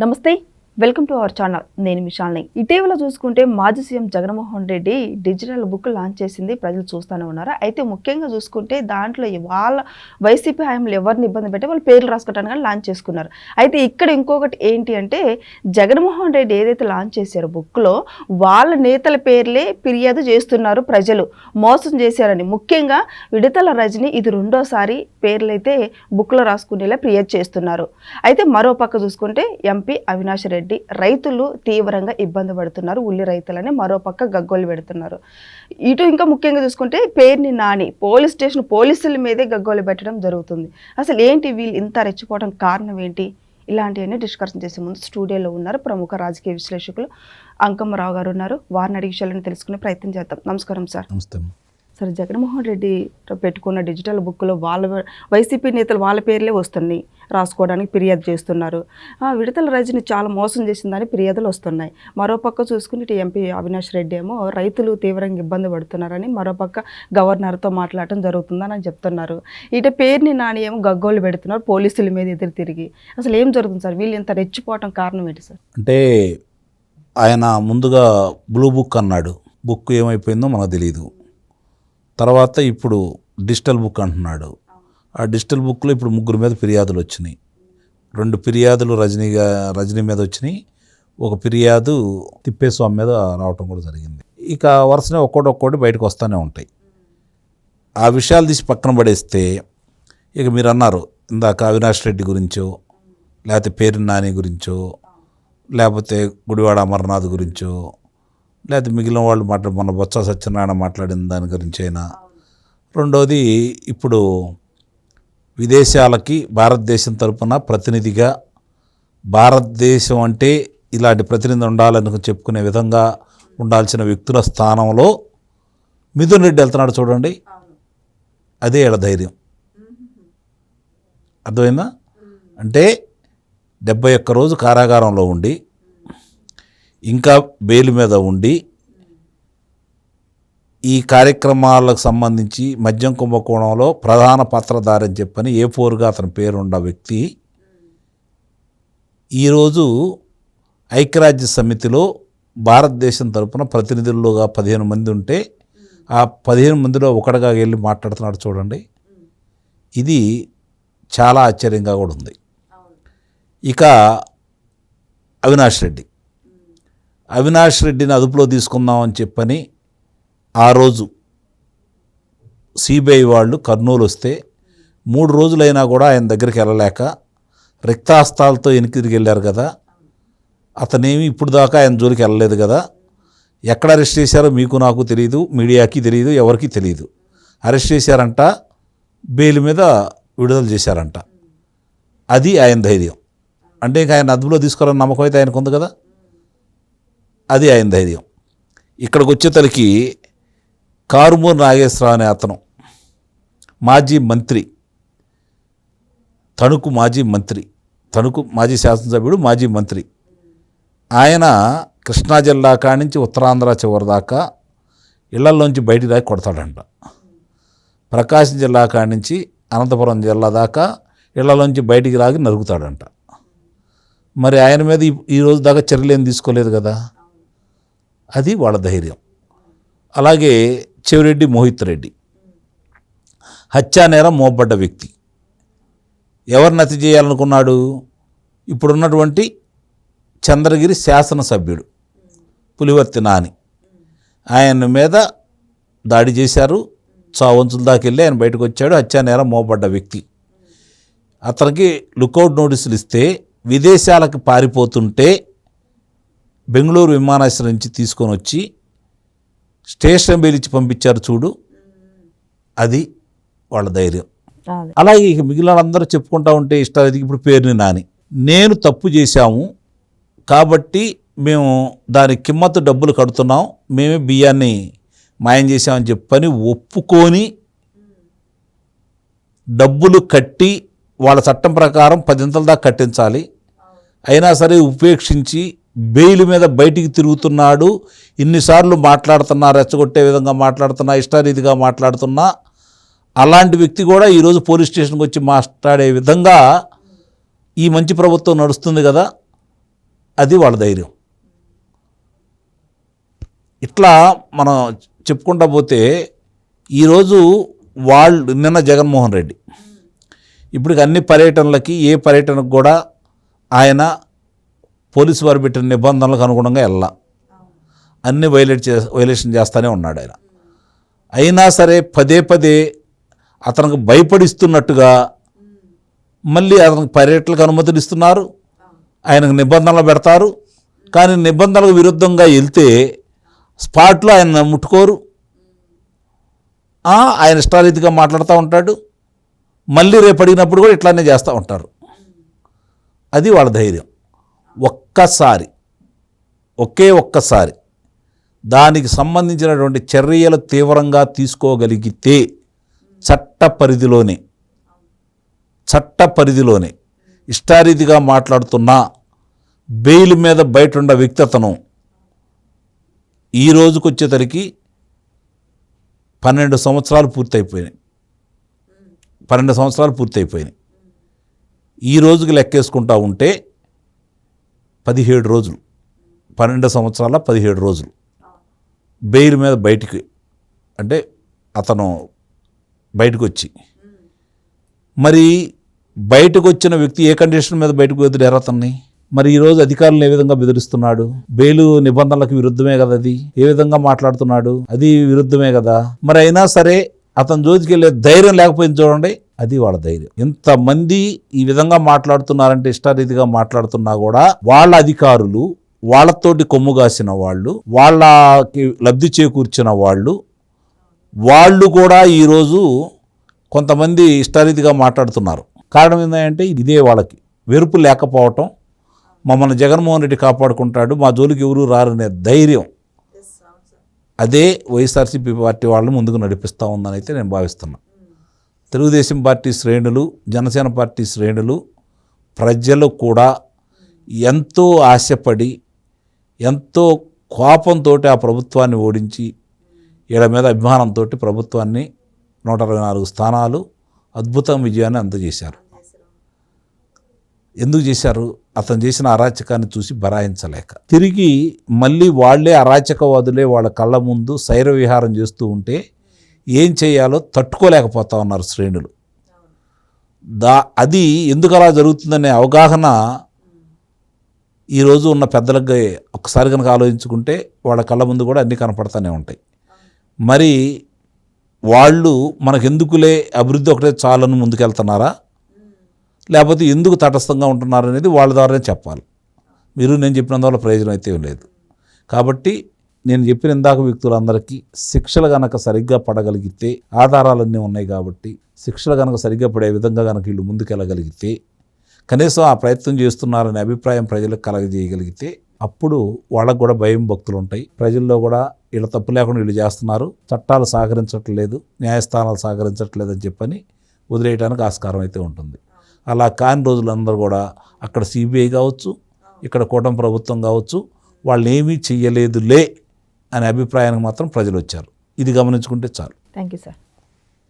నమస్తే, welcome to our channel. నేను మిషాల్ని. ఇటీవల చూసుకుంటే మాజీ CM Jaganmohan Reddy digital book launch చేసింది, ప్రజలు చూస్తూనే ఉన్నారు. అయితే ముఖ్యంగా చూసుకుంటే దాంట్లో వాళ్ళ వైసీపీ హయాంలో ఎవరిని ఇబ్బంది పెట్టి వాళ్ళు పేర్లు రాసుకోవడానికి కానీ లాంచ్ చేసుకున్నారు. అయితే ఇక్కడ ఇంకొకటి ఏంటి అంటే జగన్మోహన్ రెడ్డి ఏదైతే లాంచ్ చేశారో బుక్లో వాళ్ళ నేతల పేర్లే ఫిర్యాదు చేస్తున్నారు, ప్రజలు మోసం చేశారని. ముఖ్యంగా విడతల రజని ఇది రెండోసారి పేర్లైతే బుక్లో రాసుకునేలా ఫిర్యాదు చేస్తున్నారు. అయితే మరో పక్క చూసుకుంటే ఎంపీ అవినాష్ రెడ్డి రైతులు తీవ్రంగా ఇబ్బంది పడుతున్నారు, ఉల్లి రైతులని మరోపక్క గగ్గోలు పెడుతున్నారు. ఇటు ఇంకా ముఖ్యంగా చూసుకుంటే పేర్ని నాని పోలీస్ స్టేషన్ పోలీసుల మీదే గగ్గోలు పెట్టడం జరుగుతుంది. అసలు ఏంటి వీళ్ళు ఇంత రెచ్చిపోవడం కారణం ఏంటి? ఇలాంటివన్నీ డిస్కషన్ చేసే ముందు స్టూడియోలో ఉన్నారు ప్రముఖ రాజకీయ విశ్లేషకులు అంకమ్మరావు గారు ఉన్నారు. వారిని అడిగే విషయాలను తెలుసుకునే ప్రయత్నం చేద్దాం. నమస్కారం సార్. నమస్తే సార్, జగన్మోహన్ రెడ్డి పెట్టుకున్న డిజిటల్ బుక్లో వాళ్ళ వైసీపీ నేతలు వాళ్ళ పేర్లే వస్తున్నాయి, రాసుకోవడానికి ఫిర్యాదు చేస్తున్నారు. విడతల రజని చాలా మోసం చేసిందని ఫిర్యాదులు వస్తున్నాయి. మరోపక్క చూసుకుని ఎంపీ అవినాష్ రెడ్డి ఏమో రైతులు తీవ్రంగా ఇబ్బంది పడుతున్నారని మరోపక్క గవర్నర్తో మాట్లాడటం జరుగుతుందని చెప్తున్నారు. ఇటు పేరుని నాని ఏమో గగ్గోలు పెడుతున్నారు, పోలీసుల మీద ఎదురు తిరిగి. అసలు ఏం జరుగుతుంది సార్? వీళ్ళు ఇంత రెచ్చిపోవటం కారణం ఏంటి సార్? అంటే ఆయన ముందుగా బ్లూ బుక్ అన్నాడు, బుక్ ఏమైపోయిందో మనకు తెలియదు. తర్వాత ఇప్పుడు డిజిటల్ బుక్ అంటున్నాడు. ఆ డిజిటల్ బుక్లో ఇప్పుడు 3 మీద ఫిర్యాదులు వచ్చినాయి. 2 ఫిర్యాదులు రజనీ మీద వచ్చినాయి, ఒక ఫిర్యాదు తిప్పేస్వామి మీద రావటం కూడా జరిగింది. ఇక వరుసనే ఒక్కోటి బయటకు వస్తూనే ఉంటాయి. ఆ విషయాలు తీసి పక్కన పడేస్తే ఇక మీరు అన్నారు ఇందాక అవినాష్ రెడ్డి గురించో, లేకపోతే పేరు నాని గురించో, లేకపోతే గుడివాడ అమర్నాథ్ గురించో, లేకపోతే మిగిలిన వాళ్ళు మన బొత్స సత్యనారాయణ మాట్లాడిన దాని గురించి అయినా. రెండోది ఇప్పుడు విదేశాలకి భారతదేశం తరపున ప్రతినిధిగా, భారతదేశం అంటే ఇలాంటి ప్రతినిధి ఉండాలని చెప్పుకునే విధంగా ఉండాల్సిన వ్యక్తుల స్థానంలో మిథున్ రెడ్డి వెళ్తున్నాడు చూడండి. అదే ఈడ ధైర్యం. అర్థమైందా? అంటే 71 రోజు కారాగారంలో ఉండి ఇంకా బెయిల్ మీద ఉండి ఈ కార్యక్రమాలకు సంబంధించి మద్యం కుంభకోణంలో ప్రధాన పాత్రధారి అని చెప్పని A4గా అతని పేరున్న వ్యక్తి ఈరోజు ఐక్యరాజ్య సమితిలో భారతదేశం తరపున ప్రతినిధులుగా 15 మంది ఉంటే ఆ 15 మందిలో ఒకటిగా వెళ్ళి మాట్లాడుతున్నాడు చూడండి. ఇది చాలా ఆశ్చర్యంగా కూడా ఉంది. ఇక అవినాష్ రెడ్డిని అదుపులో తీసుకుందామని చెప్పని ఆ రోజు సిబిఐ వాళ్ళు కర్నూలు వస్తే 3 రోజులైనా కూడా ఆయన దగ్గరికి వెళ్ళలేక రిక్తాస్తాలతో తిరిగి వెళ్ళారు కదా. అతనేమి ఇప్పుడు దాకా ఆయన జోలికి వెళ్ళలేదు కదా. ఎక్కడ అరెస్ట్ చేశారో మీకు నాకు తెలియదు, మీడియాకి తెలియదు, ఎవరికి తెలియదు. అరెస్ట్ చేశారంట, బెయిల్ మీద విడుదల చేశారంట. అది ఆయన ధైర్యం. అంటే ఇంకా ఆయన అదుపులో తీసుకోవాలని నమ్మకం అయితే ఆయనకు ఉంది కదా, అది ఆయన ధైర్యం. ఇక్కడికి వచ్చేతలకి కారుమూరి నాగేశ్వరరావు అనే అతను మాజీ మంత్రి, తణుకు మాజీ శాసనసభ్యుడు, మాజీ మంత్రి. ఆయన కృష్ణా జిల్లా కాడి నుంచి ఉత్తరాంధ్ర చివరి దాకా ఇళ్లలోంచి బయటికి దాకా కొడతాడంట. ప్రకాశం జిల్లా కాడి నుంచి అనంతపురం జిల్లా దాకా ఇళ్లలోంచి బయటికి రాగి నరుగుతాడంట. మరి ఆయన మీద ఈరోజు దాకా చర్యలేం తీసుకోలేదు కదా. అది వాళ్ళ ధైర్యం. అలాగే చెవిరెడ్డి మోహిత్ రెడ్డి హత్యానేరం మోపడ్డ వ్యక్తి. ఎవరిని హత్య చేయాలనుకున్నాడు? ఇప్పుడున్నటువంటి చంద్రగిరి శాసనసభ్యుడు పులివర్తి నాని. ఆయన మీద దాడి చేశారు, చావంచుల దాకా వెళ్ళి ఆయన బయటకు వచ్చాడు. హత్యానేరం మోపడ్డ వ్యక్తి. అతనికి లుకౌట్ నోటీసులు ఇస్తే విదేశాలకు పారిపోతుంటే బెంగళూరు విమానాశ్రయం నుంచి తీసుకొని వచ్చి స్టేషన్ బెయిల్ ఇచ్చి పంపించారు చూడు, అది వాళ్ళ ధైర్యం. అలాగే ఇక మిగిలిన వాళ్ళందరూ చెప్పుకుంటా ఉంటే ఇష్టాలు. ఇప్పుడు పేరుని నాని, నేను తప్పు చేశాము కాబట్టి మేము దాని కిమ్మత్తు డబ్బులు కడుతున్నాం, మేమే బియ్యాన్ని మాయం చేశామని చెప్పని ఒప్పుకొని డబ్బులు కట్టి వాళ్ళ చట్టం ప్రకారం 10 దాకా కట్టించాలి. అయినా సరే ఉపేక్షించి బెయిల్ మీద బయటికి తిరుగుతున్నాడు. ఇన్నిసార్లు మాట్లాడుతున్నా, రెచ్చగొట్టే విధంగా మాట్లాడుతున్నా, ఇష్టారీతిగా మాట్లాడుతున్నా, అలాంటి వ్యక్తి కూడా ఈరోజు పోలీస్ స్టేషన్కి వచ్చి మాట్లాడే విధంగా ఈ మంచి ప్రభుత్వం నడుస్తుంది కదా. అది వాళ్ళ ధైర్యం. ఇట్లా మనం చెప్పుకుంటా పోతే ఈరోజు వాళ్ళు నిన్న జగన్మోహన్ రెడ్డి ఇప్పటికి అన్ని పర్యటనలకి ఏ పర్యటనకు కూడా ఆయన పోలీసు వారు పెట్టిన నిబంధనలకు అనుగుణంగా వెళ్ళా, అన్ని వైలేషన్ చేస్తూనే ఉన్నాడు ఆయన. అయినా సరే పదే పదే అతనికి భయపడిస్తున్నట్టుగా మళ్ళీ అతనికి పర్యటనలకు అనుమతులు ఇస్తున్నారు, ఆయనకు నిబంధనలు పెడతారు. కానీ నిబంధనలకు విరుద్ధంగా వెళ్తే స్పాట్లో ఆయన ముట్టుకోరు, ఆయన ఇష్టారీతిగా మాట్లాడుతూ ఉంటాడు. మళ్ళీ రేపు అడిగినప్పుడు కూడా ఇట్లానే చేస్తూ ఉంటారు. అది వాళ్ళ ధైర్యం. ఒక్కసారి దానికి సంబంధించినటువంటి చర్యలు తీవ్రంగా తీసుకోగలిగితే చట్ట పరిధిలోనే ఇష్టారీతిగా మాట్లాడుతున్నా బెయిల్ మీద బయట ఉన్న వ్యక్తి అతను ఈ రోజుకు వచ్చేసరికి 12 సంవత్సరాలు పూర్తయిపోయినాయి. ఈ రోజుకి లెక్కేసుకుంటా ఉంటే 17 రోజులు, 12 సంవత్సరాల 17 రోజులు బెయిల్ మీద బయటికి, అంటే అతను బయటకు వచ్చి, మరి బయటకు వచ్చిన వ్యక్తి ఏ కండిషన్ మీద బయటకు వదిలేరు అతన్ని? మరి ఈరోజు అధికారులను ఏ విధంగా బెదిరిస్తున్నాడు? బెయిలు నిబంధనలకు విరుద్ధమే కదా, అది ఏ విధంగా మాట్లాడుతున్నాడు, అది విరుద్ధమే కదా. మరి అయినా సరే అతను జోలికి వెళ్ళే ధైర్యం లేకపోయింది చూడండి, అది వాళ్ళ ధైర్యం. ఇంతమంది ఈ విధంగా మాట్లాడుతున్నారంటే, ఇష్టారీతిగా మాట్లాడుతున్నా కూడా వాళ్ళ అధికారులు, వాళ్ళతోటి కొమ్ము కాసిన వాళ్ళు, వాళ్ళకి లబ్ధి చేకూర్చిన వాళ్ళు కూడా ఈరోజు కొంతమంది ఇష్టారీతిగా మాట్లాడుతున్నారు. కారణం ఏంటంటే ఇదే వాళ్ళకి వెరుపు లేకపోవటం. మమ్మల్ని జగన్మోహన్ రెడ్డి కాపాడుకుంటాడు, మా జోలికి ఎవరు రారనే ధైర్యం, అదే వైఎస్ఆర్సీపీ పార్టీ వాళ్ళని ముందుకు నడిపిస్తూ ఉందని అయితే నేను భావిస్తున్నా. తెలుగుదేశం పార్టీ శ్రేణులు, జనసేన పార్టీ శ్రేణులు, ప్రజలు కూడా ఎంతో ఆశపడి ఎంతో కోపంతో ఆ ప్రభుత్వాన్ని ఓడించి ఈడ మీద అభిమానంతో ప్రభుత్వాన్ని 124 స్థానాలు అద్భుతం విజయాన్ని అందజేశారు. ఎందుకు చేశారు? అతను చేసిన అరాచకాన్ని చూసి బరాయించలేక. తిరిగి మళ్ళీ వాళ్ళే అరాచకవాదులే వాళ్ళ కళ్ళ ముందు శైర విహారం చేస్తూ ఉంటే ఏం చేయాలో తట్టుకోలేకపోతా ఉన్నారు శ్రేణులు. అది ఎందుకు అలా జరుగుతుందనే అవగాహన ఈరోజు ఉన్న పెద్దలకు ఒక్కసారి కనుక ఆలోచించుకుంటే వాళ్ళ కళ్ళ ముందు కూడా అన్నీ కనపడతానే ఉంటాయి. మరి వాళ్ళు మనకెందుకులే అభివృద్ధి ఒకటే చాలని ముందుకెళ్తున్నారా, లేకపోతే ఎందుకు తటస్థంగా ఉంటున్నారు అనేది వాళ్ళ ద్వారానే చెప్పాలి. నేను చెప్పినందువల్ల ప్రయోజనం అయితే లేదు. కాబట్టి నేను చెప్పిన ఇందాక వ్యక్తులందరికీ శిక్షలు కనుక సరిగ్గా పడగలిగితే, ఆధారాలన్నీ ఉన్నాయి కాబట్టి శిక్షలు కనుక సరిగ్గా పడే విధంగా కనుక వీళ్ళు ముందుకెళ్ళగలిగితే, కనీసం ఆ ప్రయత్నం చేస్తున్నారనే అభిప్రాయం ప్రజలకు కలగజేయగలిగితే, అప్పుడు వాళ్ళకు కూడా భయం భక్తులు ఉంటాయి. ప్రజల్లో కూడా వీళ్ళ తప్పు లేకుండా వీళ్ళు చేస్తున్నారు, చట్టాలు సహకరించట్లేదు, న్యాయస్థానాలు సహకరించట్లేదు అని చెప్పని వదిలేయడానికి ఆస్కారం అయితే ఉంటుంది. అలా కాని రోజులందరూ కూడా అక్కడ సిబిఐ కావచ్చు, ఇక్కడ కూటమి ప్రభుత్వం కావచ్చు, వాళ్ళు ఏమీ చెయ్యలేదులే అనే అభిప్రాయానికి మాత్రం ప్రజలు వచ్చారు. ఇది గమనించుకుంటే చాలు. Thank you sir.